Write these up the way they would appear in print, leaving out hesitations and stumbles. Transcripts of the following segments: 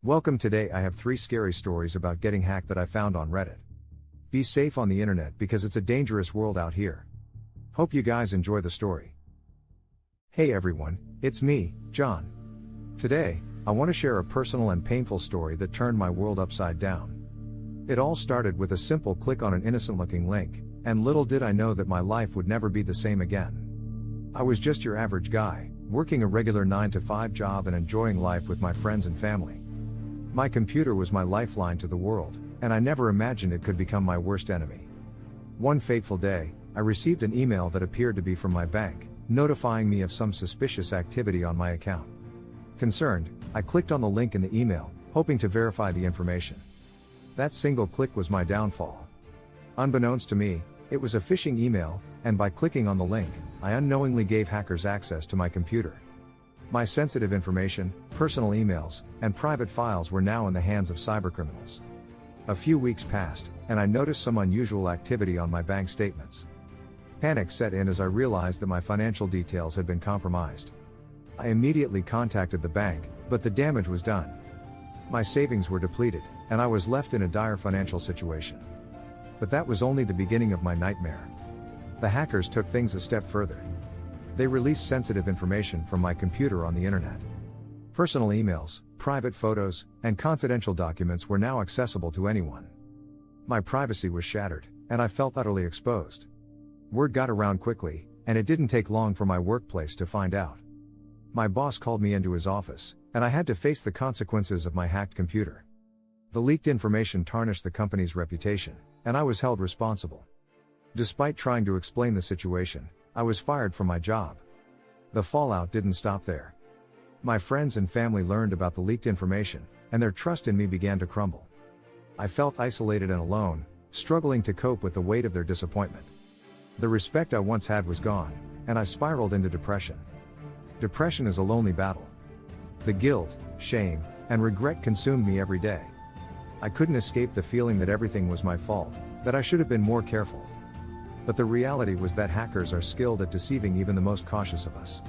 Welcome. Today I have 3 scary stories about getting hacked that I found on Reddit. Be safe on the internet because it's a dangerous world out here. Hope you guys enjoy the story. Hey everyone, it's me, John. Today, I want to share a personal and painful story that turned my world upside down. It all started with a simple click on an innocent-looking link, and little did I know that my life would never be the same again. I was just your average guy, working a regular 9-to-5 job and enjoying life with my friends and family. My computer was my lifeline to the world, and I never imagined it could become my worst enemy. One fateful day, I received an email that appeared to be from my bank, notifying me of some suspicious activity on my account. Concerned, I clicked on the link in the email, hoping to verify the information. That single click was my downfall. Unbeknownst to me, it was a phishing email, and by clicking on the link, I unknowingly gave hackers access to my computer. My sensitive information, personal emails, and private files were now in the hands of cybercriminals. A few weeks passed, and I noticed some unusual activity on my bank statements. Panic set in as I realized that my financial details had been compromised. I immediately contacted the bank, but the damage was done. My savings were depleted, and I was left in a dire financial situation. But that was only the beginning of my nightmare. The hackers took things a step further. They released sensitive information from my computer on the internet. Personal emails, private photos, and confidential documents were now accessible to anyone. My privacy was shattered, and I felt utterly exposed. Word got around quickly, and it didn't take long for my workplace to find out. My boss called me into his office, and I had to face the consequences of my hacked computer. The leaked information tarnished the company's reputation, and I was held responsible. Despite trying to explain the situation, I was fired from my job. The fallout didn't stop there. My friends and family learned about the leaked information, and their trust in me began to crumble. I felt isolated and alone, struggling to cope with the weight of their disappointment. The respect I once had was gone, and I spiraled into depression. Depression is a lonely battle. The guilt, shame, and regret consumed me every day. I couldn't escape the feeling that everything was my fault, that I should have been more careful. But the reality was that hackers are skilled at deceiving even the most cautious of us.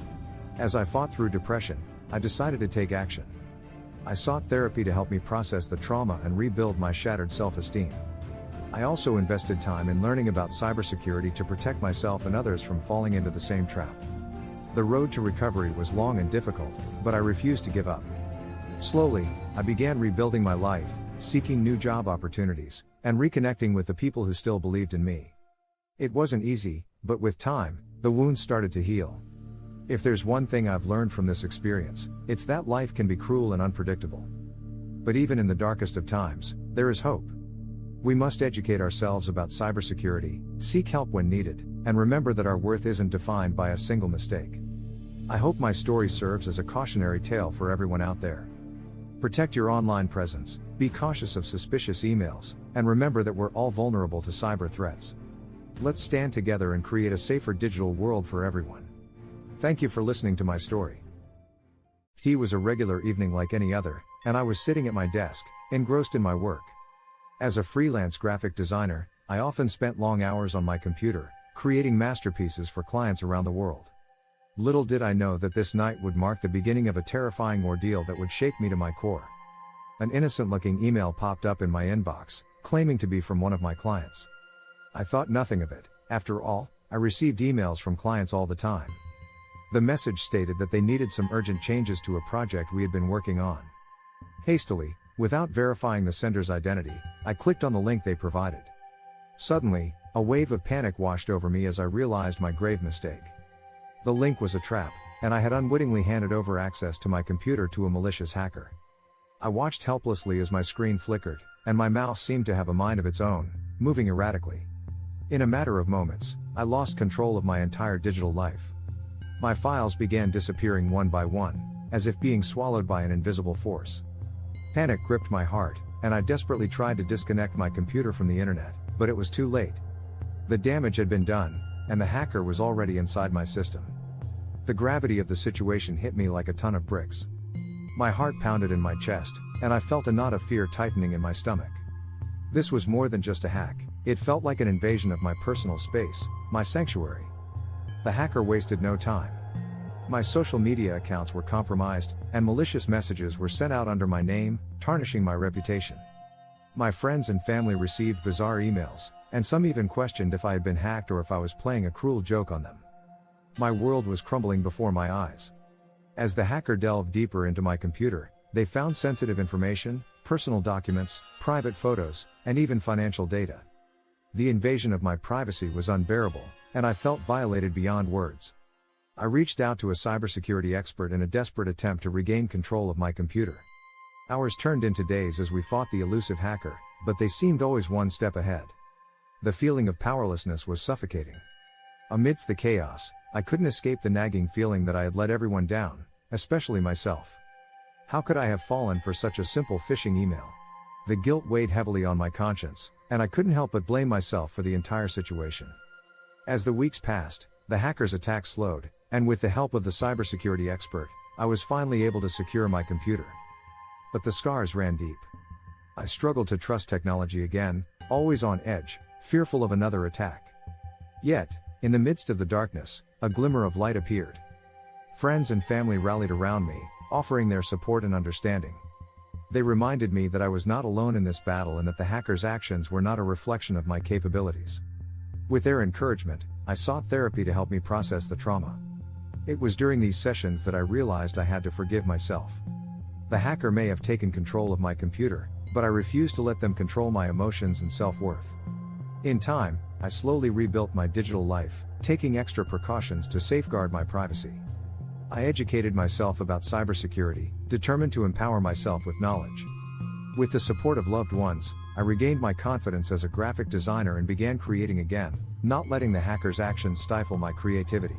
As I fought through depression, I decided to take action. I sought therapy to help me process the trauma and rebuild my shattered self-esteem. I also invested time in learning about cybersecurity to protect myself and others from falling into the same trap. The road to recovery was long and difficult, but I refused to give up. Slowly, I began rebuilding my life, seeking new job opportunities, and reconnecting with the people who still believed in me. It wasn't easy, but with time, the wounds started to heal. If there's one thing I've learned from this experience, it's that life can be cruel and unpredictable. But even in the darkest of times, there is hope. We must educate ourselves about cybersecurity, seek help when needed, and remember that our worth isn't defined by a single mistake. I hope my story serves as a cautionary tale for everyone out there. Protect your online presence, be cautious of suspicious emails, and remember that we're all vulnerable to cyber threats. Let's stand together and create a safer digital world for everyone. Thank you for listening to my story. It was a regular evening like any other, and I was sitting at my desk, engrossed in my work. As a freelance graphic designer, I often spent long hours on my computer, creating masterpieces for clients around the world. Little did I know that this night would mark the beginning of a terrifying ordeal that would shake me to my core. An innocent-looking email popped up in my inbox, claiming to be from one of my clients. I thought nothing of it. After all, I received emails from clients all the time. The message stated that they needed some urgent changes to a project we had been working on. Hastily, without verifying the sender's identity, I clicked on the link they provided. Suddenly, a wave of panic washed over me as I realized my grave mistake. The link was a trap, and I had unwittingly handed over access to my computer to a malicious hacker. I watched helplessly as my screen flickered, and my mouse seemed to have a mind of its own, moving erratically. In a matter of moments, I lost control of my entire digital life. My files began disappearing one by one, as if being swallowed by an invisible force. Panic gripped my heart, and I desperately tried to disconnect my computer from the internet, but it was too late. The damage had been done, and the hacker was already inside my system. The gravity of the situation hit me like a ton of bricks. My heart pounded in my chest, and I felt a knot of fear tightening in my stomach. This was more than just a hack, it felt like an invasion of my personal space, my sanctuary. The hacker wasted no time. My social media accounts were compromised, and malicious messages were sent out under my name, tarnishing my reputation. My friends and family received bizarre emails, and some even questioned if I had been hacked or if I was playing a cruel joke on them. My world was crumbling before my eyes. As the hacker delved deeper into my computer, they found sensitive information, personal documents, private photos, and even financial data. The invasion of my privacy was unbearable, and I felt violated beyond words. I reached out to a cybersecurity expert in a desperate attempt to regain control of my computer. Hours turned into days as we fought the elusive hacker, but they seemed always one step ahead. The feeling of powerlessness was suffocating. Amidst the chaos, I couldn't escape the nagging feeling that I had let everyone down, especially myself. How could I have fallen for such a simple phishing email? The guilt weighed heavily on my conscience, and I couldn't help but blame myself for the entire situation. As the weeks passed, the hacker's attack slowed, and with the help of the cybersecurity expert, I was finally able to secure my computer. But the scars ran deep. I struggled to trust technology again, always on edge, fearful of another attack. Yet, in the midst of the darkness, a glimmer of light appeared. Friends and family rallied around me, offering their support and understanding. They reminded me that I was not alone in this battle and that the hacker's actions were not a reflection of my capabilities. With their encouragement, I sought therapy to help me process the trauma. It was during these sessions that I realized I had to forgive myself. The hacker may have taken control of my computer, but I refused to let them control my emotions and self-worth. In time, I slowly rebuilt my digital life, taking extra precautions to safeguard my privacy. I educated myself about cybersecurity, determined to empower myself with knowledge. With the support of loved ones, I regained my confidence as a graphic designer and began creating again, not letting the hacker's actions stifle my creativity.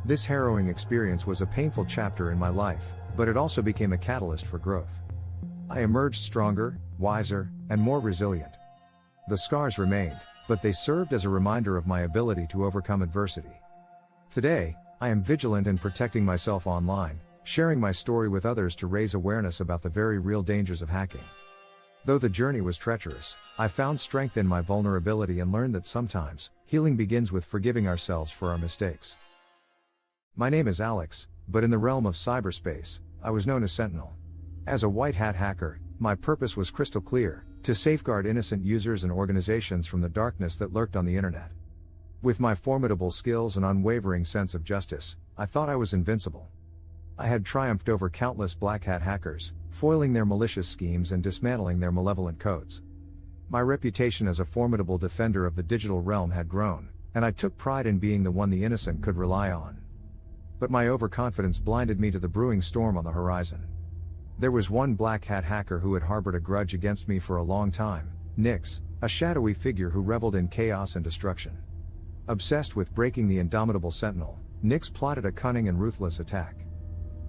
This harrowing experience was a painful chapter in my life, but it also became a catalyst for growth. I emerged stronger, wiser, and more resilient. The scars remained, but they served as a reminder of my ability to overcome adversity. Today, I am vigilant in protecting myself online, sharing my story with others to raise awareness about the very real dangers of hacking. Though the journey was treacherous, I found strength in my vulnerability and learned that sometimes, healing begins with forgiving ourselves for our mistakes. My name is Alex, but in the realm of cyberspace, I was known as Sentinel. As a white hat hacker, my purpose was crystal clear: to safeguard innocent users and organizations from the darkness that lurked on the internet. With my formidable skills and unwavering sense of justice, I thought I was invincible. I had triumphed over countless black hat hackers, foiling their malicious schemes and dismantling their malevolent codes. My reputation as a formidable defender of the digital realm had grown, and I took pride in being the one the innocent could rely on. But my overconfidence blinded me to the brewing storm on the horizon. There was one black hat hacker who had harbored a grudge against me for a long time, Nyx, a shadowy figure who reveled in chaos and destruction. Obsessed with breaking the indomitable Sentinel, Nyx plotted a cunning and ruthless attack.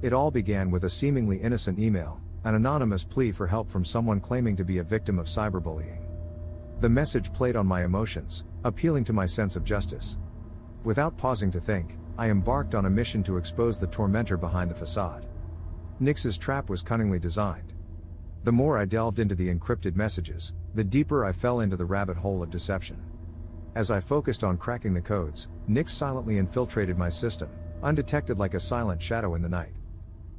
It all began with a seemingly innocent email, an anonymous plea for help from someone claiming to be a victim of cyberbullying. The message played on my emotions, appealing to my sense of justice. Without pausing to think, I embarked on a mission to expose the tormentor behind the facade. Nyx's trap was cunningly designed. The more I delved into the encrypted messages, the deeper I fell into the rabbit hole of deception. As I focused on cracking the codes, Nyx silently infiltrated my system, undetected like a silent shadow in the night.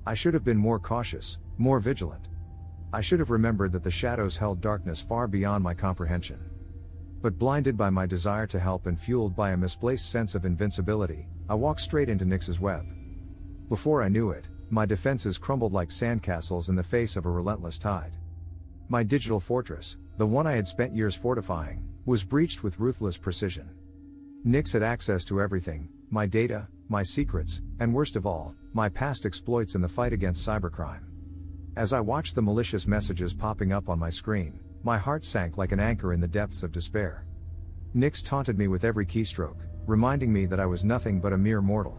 I should have been more cautious, more vigilant. I should have remembered that the shadows held darkness far beyond my comprehension. But blinded by my desire to help and fueled by a misplaced sense of invincibility, I walked straight into Nyx's web. Before I knew it, my defenses crumbled like sandcastles in the face of a relentless tide. My digital fortress, the one I had spent years fortifying, was breached with ruthless precision. Nyx had access to everything: my data, my secrets, and worst of all, my past exploits in the fight against cybercrime. As I watched the malicious messages popping up on my screen, my heart sank like an anchor in the depths of despair. Nyx taunted me with every keystroke, reminding me that I was nothing but a mere mortal.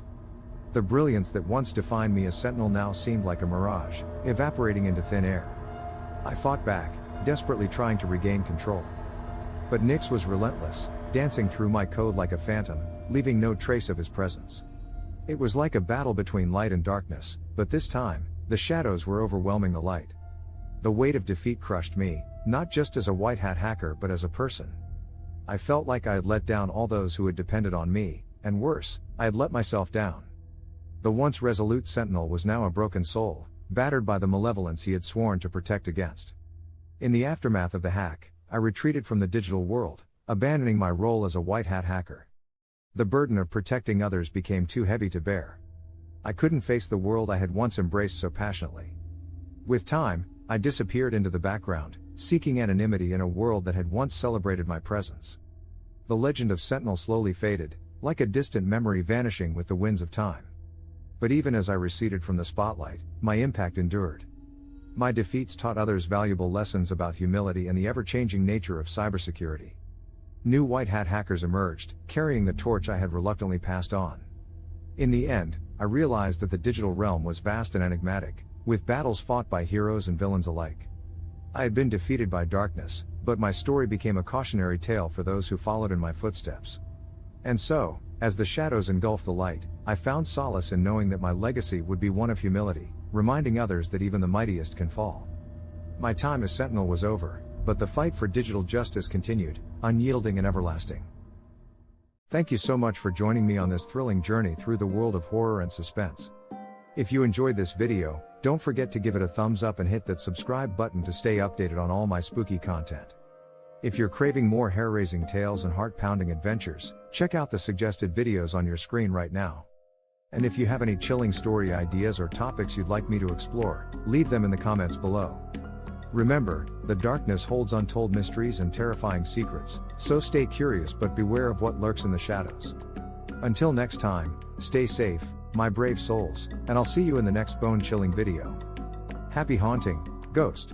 The brilliance that once defined me as Sentinel now seemed like a mirage, evaporating into thin air. I fought back, desperately trying to regain control. But Nyx was relentless, dancing through my code like a phantom, leaving no trace of his presence. It was like a battle between light and darkness, but this time, the shadows were overwhelming the light. The weight of defeat crushed me, not just as a white hat hacker but as a person. I felt like I had let down all those who had depended on me, and worse, I had let myself down. The once resolute Sentinel was now a broken soul, battered by the malevolence he had sworn to protect against. In the aftermath of the hack, I retreated from the digital world, abandoning my role as a white hat hacker. The burden of protecting others became too heavy to bear. I couldn't face the world I had once embraced so passionately. With time, I disappeared into the background, seeking anonymity in a world that had once celebrated my presence. The legend of Sentinel slowly faded, like a distant memory vanishing with the winds of time. But even as I receded from the spotlight, my impact endured. My defeats taught others valuable lessons about humility and the ever-changing nature of cybersecurity. New white hat hackers emerged, carrying the torch I had reluctantly passed on. In the end, I realized that the digital realm was vast and enigmatic, with battles fought by heroes and villains alike. I had been defeated by darkness, but my story became a cautionary tale for those who followed in my footsteps. And so, as the shadows engulfed the light, I found solace in knowing that my legacy would be one of humility, reminding others that even the mightiest can fall. My time as Sentinel was over, but the fight for digital justice continued, unyielding and everlasting. Thank you so much for joining me on this thrilling journey through the world of horror and suspense. If you enjoyed this video, don't forget to give it a thumbs up and hit that subscribe button to stay updated on all my spooky content. If you're craving more hair-raising tales and heart-pounding adventures, check out the suggested videos on your screen right now. And if you have any chilling story ideas or topics you'd like me to explore, leave them in the comments below. Remember, the darkness holds untold mysteries and terrifying secrets, so stay curious but beware of what lurks in the shadows. Until next time, stay safe, my brave souls, and I'll see you in the next bone-chilling video. Happy haunting, Ghost!